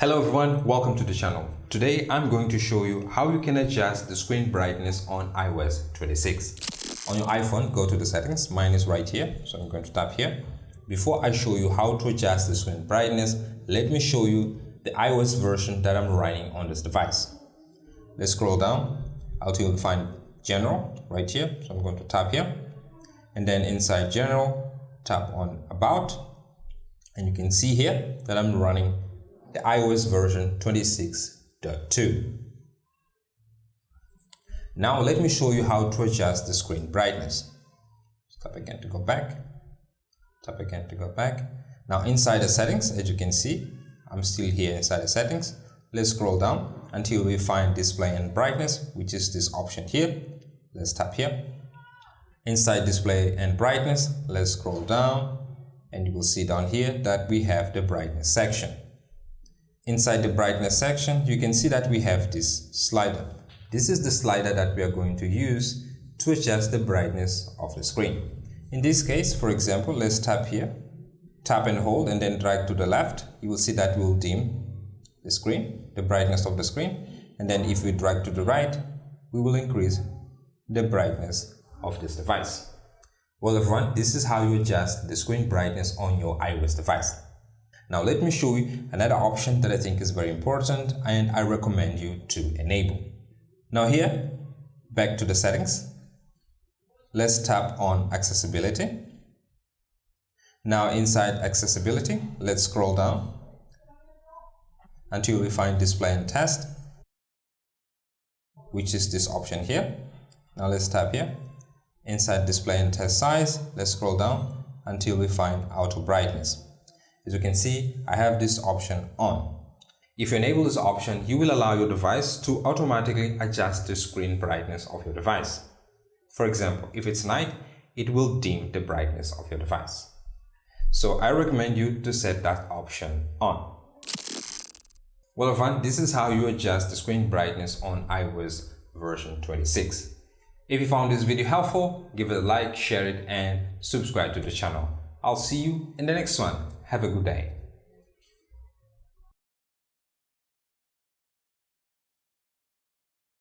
Hello everyone, welcome to the channel. Today I'm going to show you how you can adjust the screen brightness on iOS 26. On your iPhone, go to the settings. Mine is right here, so I'm going to tap here. Before I show you how to adjust the screen brightness, let me show you the iOS version that I'm running on this device. Let's scroll down until you find General right here. So I'm going to tap here, and then inside General, tap on About, and you can see here that I'm running the iOS version 26.2. Now let me show you how to adjust the screen brightness. Tap again to go back. Tap again to go back. Now inside the settings, as you can see, I'm still here inside the settings. Let's scroll down until we find display and brightness, which is this option here. Let's tap here. Inside display and brightness, let's scroll down, and you will see down here that we have the brightness section. Inside the brightness section, you can see that we have this slider. This is the slider that we are going to use to adjust the brightness of the screen. In this case, for example, let's tap here, tap and hold, and then drag to the left. You will see that we will dim the screen, the brightness of the screen. And then if we drag to the right, we will increase the brightness of this device. Well everyone, this is how you adjust the screen brightness on your iOS device. Now let me show you another option that I think is very important and I recommend you to enable. Now here, back to the settings, let's tap on accessibility. Now inside accessibility, let's scroll down until we find display and test, which is this option here. Now let's tap here. Inside display and test size, let's scroll down until we find auto brightness. As you can see, I have this option on. If you enable this option, you will allow your device to automatically adjust the screen brightness of your device. For example, if it's night, it will dim the brightness of your device. So I recommend you to set that option on. Well everyone, this is how you adjust the screen brightness on iOS version 26. If you found this video helpful, give it a like, share it, and subscribe to the channel. I'll see you in the next one. Have a good day.